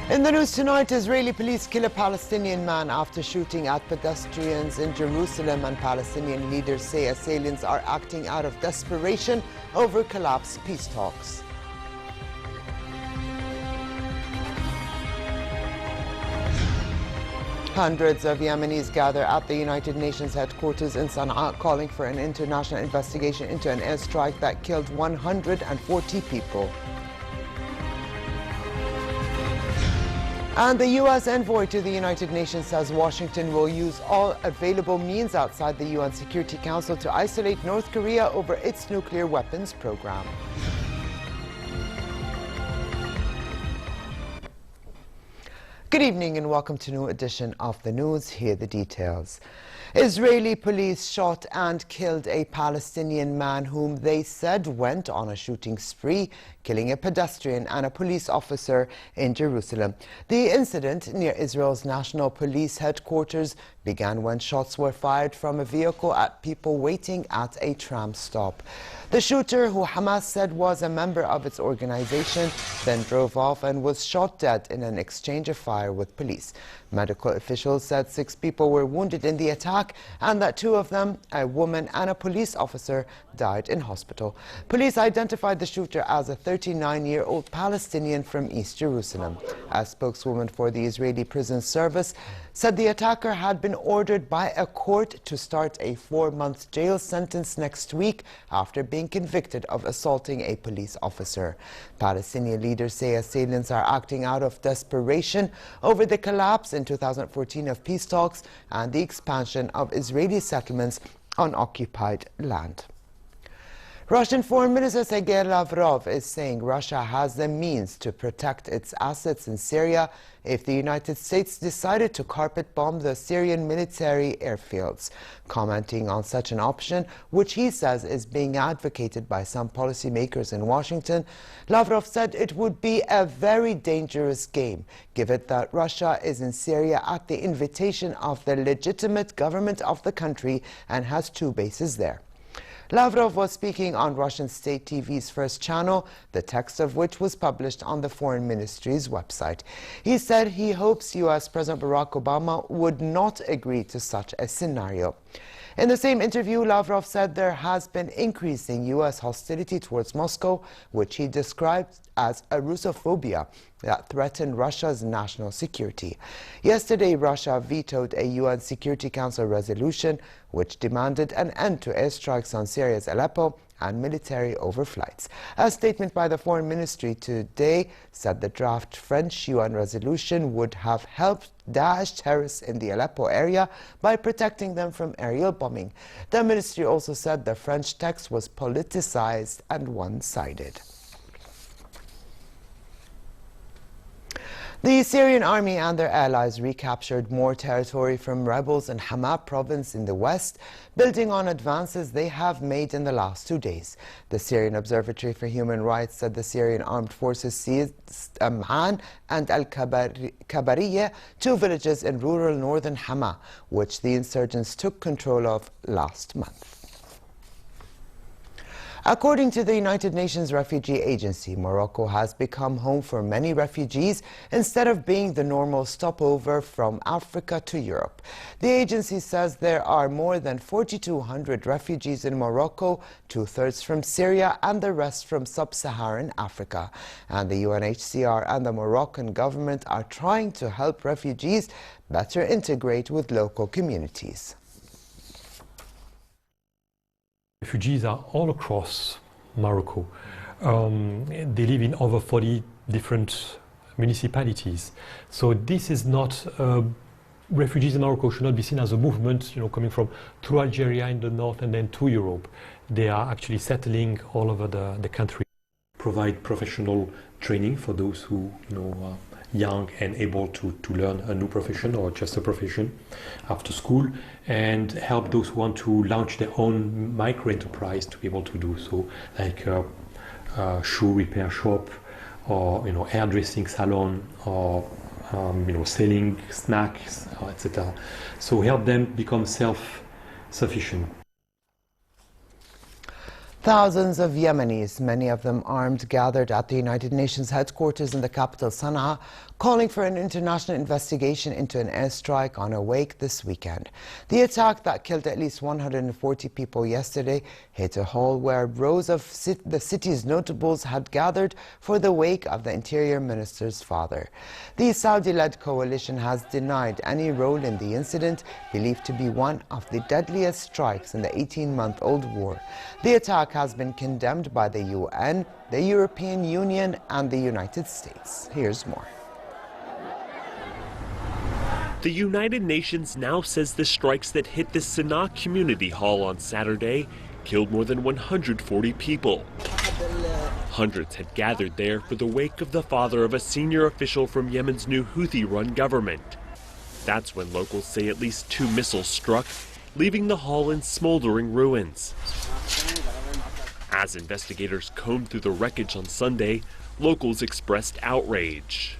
In the news tonight, Israeli police kill a Palestinian man after shooting at pedestrians in Jerusalem, and Palestinian leaders say assailants are acting out of desperation over collapsed peace talks. Hundreds of Yemenis gather at the United Nations headquarters in Sana'a, calling for an international investigation into an airstrike that killed 140 people. And the U.S. envoy to the United Nations says Washington will use all available means outside the UN Security Council to isolate North Korea over its nuclear weapons program. Good evening and welcome to a new edition of the news. Here are the details. Israeli police shot and killed a Palestinian man whom they said went on a shooting spree, killing a pedestrian and a police officer in Jerusalem. The incident near Israel's National Police headquarters began when shots were fired from a vehicle at people waiting at a tram stop. The shooter, who Hamas said was a member of its organization, then drove off and was shot dead in an exchange of fire with police. Medical officials said 6 people were wounded in the attack and that 2 of them, a woman and a police officer, died in hospital. Police identified the shooter as a 39-year-old Palestinian from East Jerusalem. A spokeswoman for the Israeli Prison Service said the attacker had been ordered by a court to start a 4-month jail sentence next week after being convicted of assaulting a police officer. Palestinian leaders say assailants are acting out of desperation over the collapse in 2014 of peace talks and the expansion of Israeli settlements on occupied land. Russian Foreign Minister Sergei Lavrov is saying Russia has the means to protect its assets in Syria if the United States decided to carpet bomb the Syrian military airfields. Commenting on such an option, which he says is being advocated by some policymakers in Washington, Lavrov said it would be a very dangerous game, given that Russia is in Syria at the invitation of the legitimate government of the country and has 2 bases there. Lavrov was speaking on Russian state TV's First Channel, the text of which was published on the Foreign Ministry's website. He said he hopes U.S. President Barack Obama would not agree to such a scenario. In the same interview, Lavrov said there has been increasing U.S. hostility towards Moscow, which he described as a Russophobia that threatened Russia's national security. Yesterday, Russia vetoed a UN Security Council resolution which demanded an end to airstrikes on Syria's Aleppo and military overflights. A statement by the Foreign Ministry today said the draft French UN resolution would have helped Daesh terrorists in the Aleppo area by protecting them from aerial bombing. The ministry also said the French text was politicized and one-sided. The Syrian army and their allies recaptured more territory from rebels in Hama province in the west, building on advances they have made in the last 2 days. The Syrian Observatory for Human Rights said the Syrian armed forces seized Am'an and Al-Kabariya, 2 villages in rural northern Hama, which the insurgents took control of last month. According to the United Nations Refugee Agency, Morocco has become home for many refugees instead of being the normal stopover from Africa to Europe. The agency says there are more than 4,200 refugees in Morocco, 2/3 from Syria and the rest from sub-Saharan Africa. And the UNHCR and the Moroccan government are trying to help refugees better integrate with local communities. Refugees are all across Morocco. They live in over 40 different municipalities. So this is not, refugees in Morocco should not be seen as a movement, coming from through Algeria in the north and then to Europe. They are actually settling all over the country. Provide professional training for those who, are young and able to learn a new profession or just a profession after school, and help those who want to launch their own micro-enterprise to be able to do so, like a shoe repair shop or hairdressing salon or selling snacks, etc. So help them become self-sufficient. Thousands of Yemenis, many of them armed, gathered at the United Nations headquarters in the capital Sana'a, calling for an international investigation into an airstrike on a wake this weekend. The attack that killed at least 140 people yesterday hit a hall where rows of the city's notables had gathered for the wake of the Interior Minister's father. The Saudi-led coalition has denied any role in the incident, believed to be one of the deadliest strikes in the 18-month-old war. The attack has been condemned by the UN, the European Union and the United States. Here's more. The United Nations now says the strikes that hit the Sana'a Community Hall on Saturday killed more than 140 people. Hundreds had gathered there for the wake of the father of a senior official from Yemen's new Houthi-run government. That's when locals say at least 2 missiles struck, leaving the hall in smoldering ruins. As investigators combed through the wreckage on Sunday, locals expressed outrage.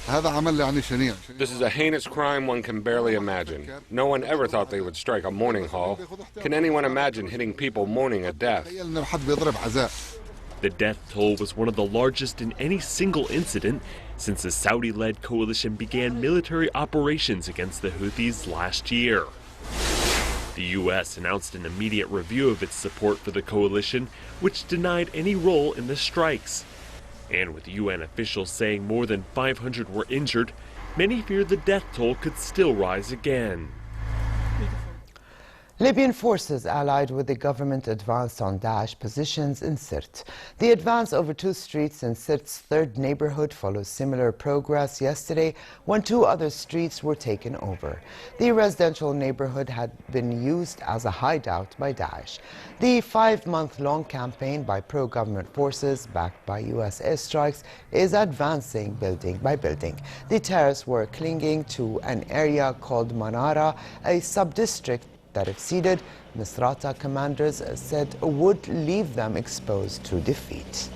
This is a heinous crime one can barely imagine. No one ever thought they would strike a mourning hall. Can anyone imagine hitting people mourning a death? The death toll was one of the largest in any single incident since the Saudi-led coalition began military operations against the Houthis last year. The U.S. announced an immediate review of its support for the coalition, which denied any role in the strikes. And with UN officials saying more than 500 were injured, many fear the death toll could still rise again. Libyan forces allied with the government advanced on Daesh positions in Sirte. The advance over 2 streets in Sirte's 3rd neighborhood follows similar progress yesterday when 2 other streets were taken over. The residential neighborhood had been used as a hideout by Daesh. The 5-month-long campaign by pro-government forces backed by U.S. airstrikes is advancing building by building. The terrorists were clinging to an area called Manara, a sub-district that if ceded, Misrata commanders said would leave them exposed to defeat.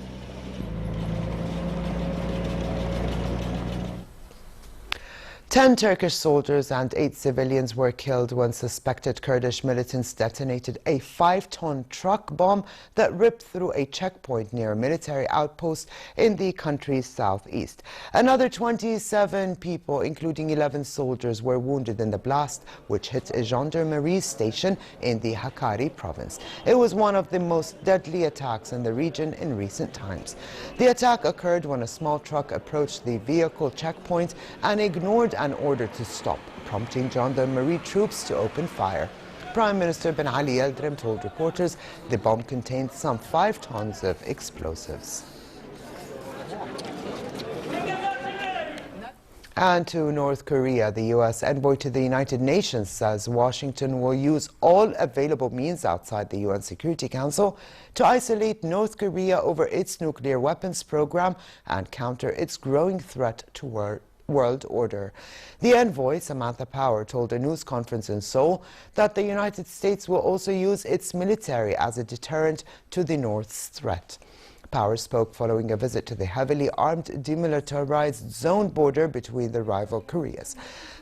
Ten Turkish soldiers and 8 civilians were killed when suspected Kurdish militants detonated a 5-ton truck bomb that ripped through a checkpoint near a military outpost in the country's southeast. Another 27 people, including 11 soldiers, were wounded in the blast, which hit a gendarmerie station in the Hakkari province. It was one of the most deadly attacks in the region in recent times. The attack occurred when a small truck approached the vehicle checkpoint and ignored an order to stop, prompting gendarmerie troops to open fire. Prime Minister Ben Ali Yildirim told reporters the bomb contained some 5 tons of explosives. And to North Korea, the U.S. envoy to the United Nations says Washington will use all available means outside the UN Security Council to isolate North Korea over its nuclear weapons program and counter its growing threat to world order. The envoy, Samantha Power, told a news conference in Seoul that the United States will also use its military as a deterrent to the North's threat. Power spoke following a visit to the heavily armed demilitarized zone border between the rival Koreas.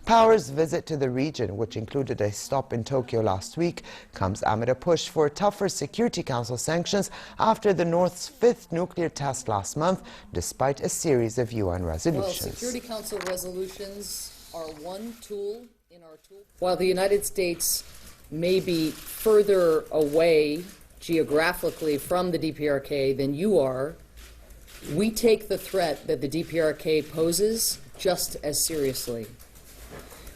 Power's visit to the region, which included a stop in Tokyo last week, comes amid a push for tougher Security Council sanctions after the North's 5th nuclear test last month, despite a series of UN resolutions. Well, Security Council resolutions are one tool in our tool. While the United States may be further away geographically from the DPRK than you are, we take the threat that the DPRK poses just as seriously.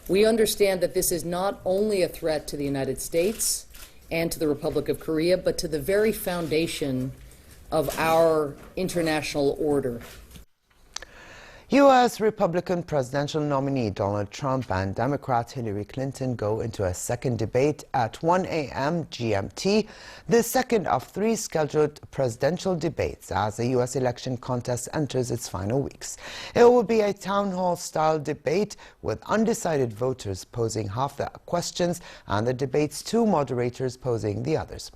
We understand that this is not only a threat to the United States and to the Republic of Korea, but to the very foundation of our international order. U.S. Republican presidential nominee Donald Trump and Democrat Hillary Clinton go into a second debate at 1 a.m. GMT, the second of 3 scheduled presidential debates as the U.S. election contest enters its final weeks. It will be a town hall-style debate with undecided voters posing half the questions and the debate's 2 moderators posing the others.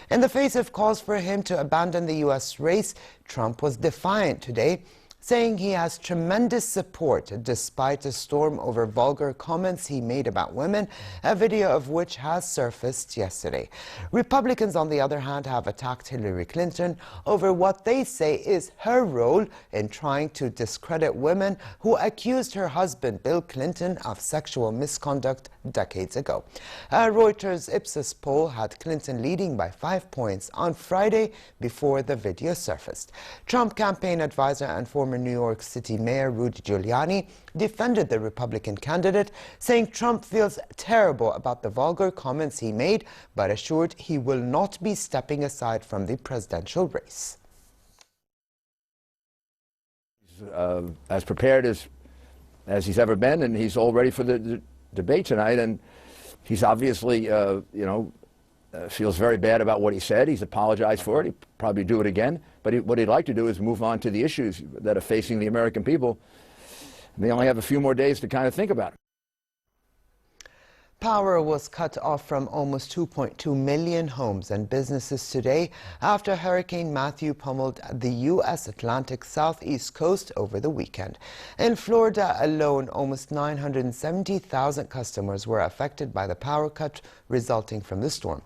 In the face of calls for him to abandon the U.S. race, Trump was defiant today, saying he has tremendous support despite a storm over vulgar comments he made about women, a video of which has surfaced yesterday. Republicans, on the other hand, have attacked Hillary Clinton over what they say is her role in trying to discredit women who accused her husband, Bill Clinton, of sexual misconduct decades ago. A Reuters Ipsos poll had Clinton leading by 5 points on Friday before the video surfaced. Trump campaign advisor and former New York City Mayor Rudy Giuliani defended the Republican candidate, saying Trump feels terrible about the vulgar comments he made, but assured he will not be stepping aside from the presidential race. As prepared as he's ever been, and he's all ready for the debate tonight, and he's obviously, feels very bad about what he said. He's apologized for it. He'll probably do it again. But what he'd like to do is move on to the issues that are facing the American people. And they only have a few more days to kind of think about it. Power was cut off from almost 2.2 million homes and businesses today after Hurricane Matthew pummeled the U.S. Atlantic southeast coast over the weekend. In Florida alone, almost 970,000 customers were affected by the power cut resulting from the storm.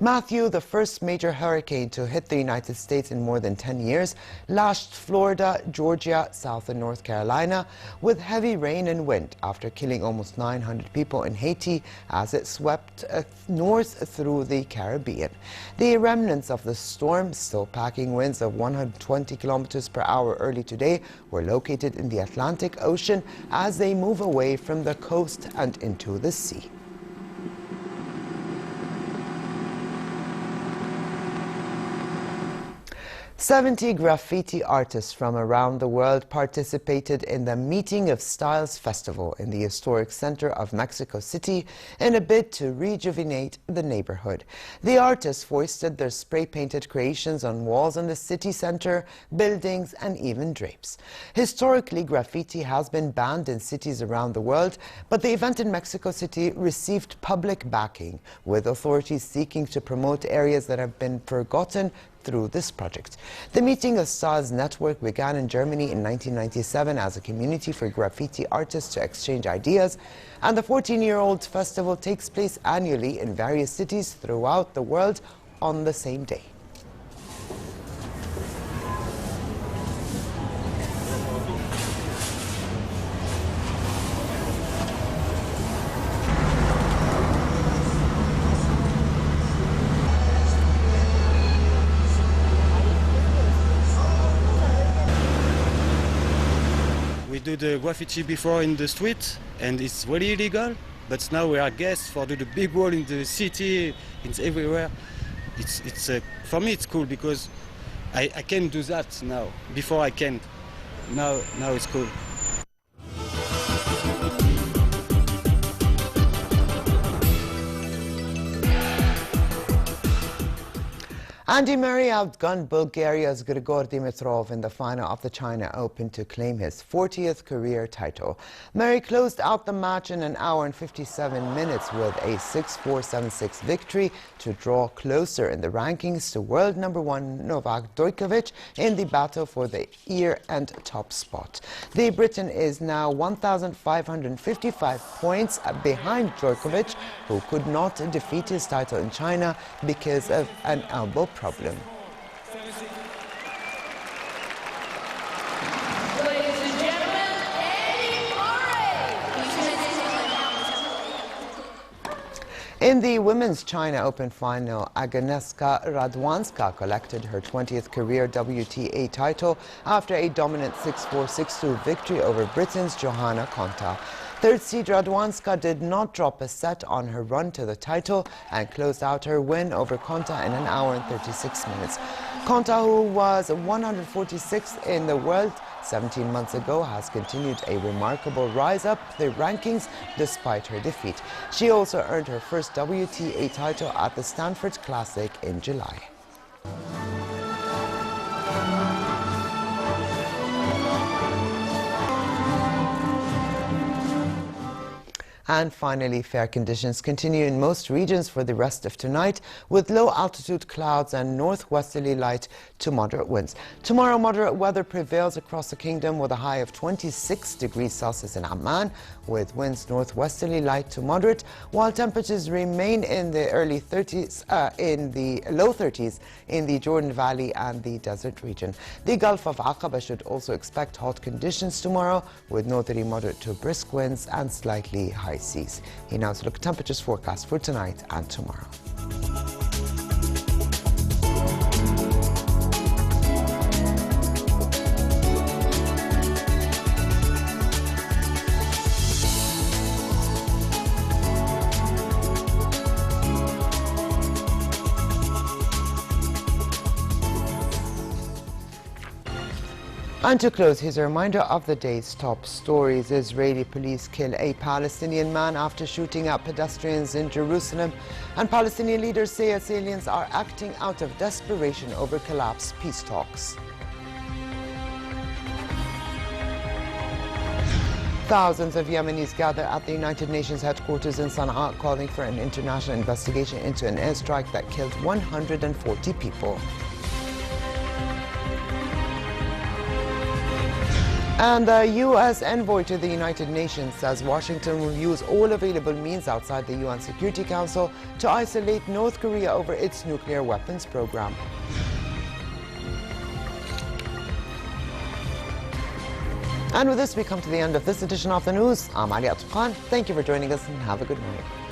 Matthew, the first major hurricane to hit the United States in more than 10 years, lashed Florida, Georgia, South and North Carolina with heavy rain and wind after killing almost 900 people in Haiti as it swept north through the Caribbean. The remnants of the storm, still packing winds of 120 kilometers per hour early today, were located in the Atlantic Ocean as they move away from the coast and into the sea. "70 graffiti artists from around the world participated in the Meeting of Styles Festival in the historic center of Mexico City in a bid to rejuvenate the neighborhood. The artists foisted their spray-painted creations on walls in the city center, buildings, and even drapes. Historically, graffiti has been banned in cities around the world, but the event in Mexico City received public backing, with authorities seeking to promote areas that have been forgotten through this project. The Meeting of Styles network began in Germany in 1997 as a community for graffiti artists to exchange ideas, and the 14-year-old festival takes place annually in various cities throughout the world on the same day. We do the graffiti before in the street, and it's really illegal. But now we are guests for do the big wall in the city. It's everywhere. It's for me it's cool because I can do that now. Before I can't. Now it's cool. Andy Murray outgunned Bulgaria's Grigor Dimitrov in the final of the China Open to claim his 40th career title. Murray closed out the match in 1 hour and 57 minutes with a 6-4, 7-6 victory to draw closer in the rankings to world number 1 Novak Djokovic in the battle for the year-end top spot. The Briton is now 1,555 points behind Djokovic, who could not defeat his title in China because of an elbow problem. In the Women's China Open final, Agnieszka Radwanska collected her 20th career WTA title after a dominant 6-4, 6-2 victory over Britain's Johanna Konta. Third seed Radwanska did not drop a set on her run to the title and closed out her win over Konta in 1 hour and 36 minutes. Konta, who was 146th in the world 17 months ago, has continued a remarkable rise up the rankings despite her defeat. She also earned her first WTA title at the Stanford Classic in July. And finally, fair conditions continue in most regions for the rest of tonight, with low altitude clouds and northwesterly light to moderate winds. Tomorrow, moderate weather prevails across the kingdom with a high of 26 degrees Celsius in Amman, with winds northwesterly light to moderate, while temperatures remain in the low 30s in the Jordan Valley and the desert region. The Gulf of Aqaba should also expect hot conditions tomorrow, with northerly moderate to brisk winds and slightly high seas. Here now to look at temperatures forecast for tonight and tomorrow. And to close, here's a reminder of the day's top stories. Israeli police kill a Palestinian man after shooting at pedestrians in Jerusalem. And Palestinian leaders say assailants are acting out of desperation over collapsed peace talks. Thousands of Yemenis gather at the United Nations headquarters in Sana'a, calling for an international investigation into an airstrike that killed 140 people. And the U.S. envoy to the United Nations says Washington will use all available means outside the UN Security Council to isolate North Korea over its nuclear weapons program. And with this, we come to the end of this edition of the news. I'm Ali Atqan. Thank you for joining us and have a good night.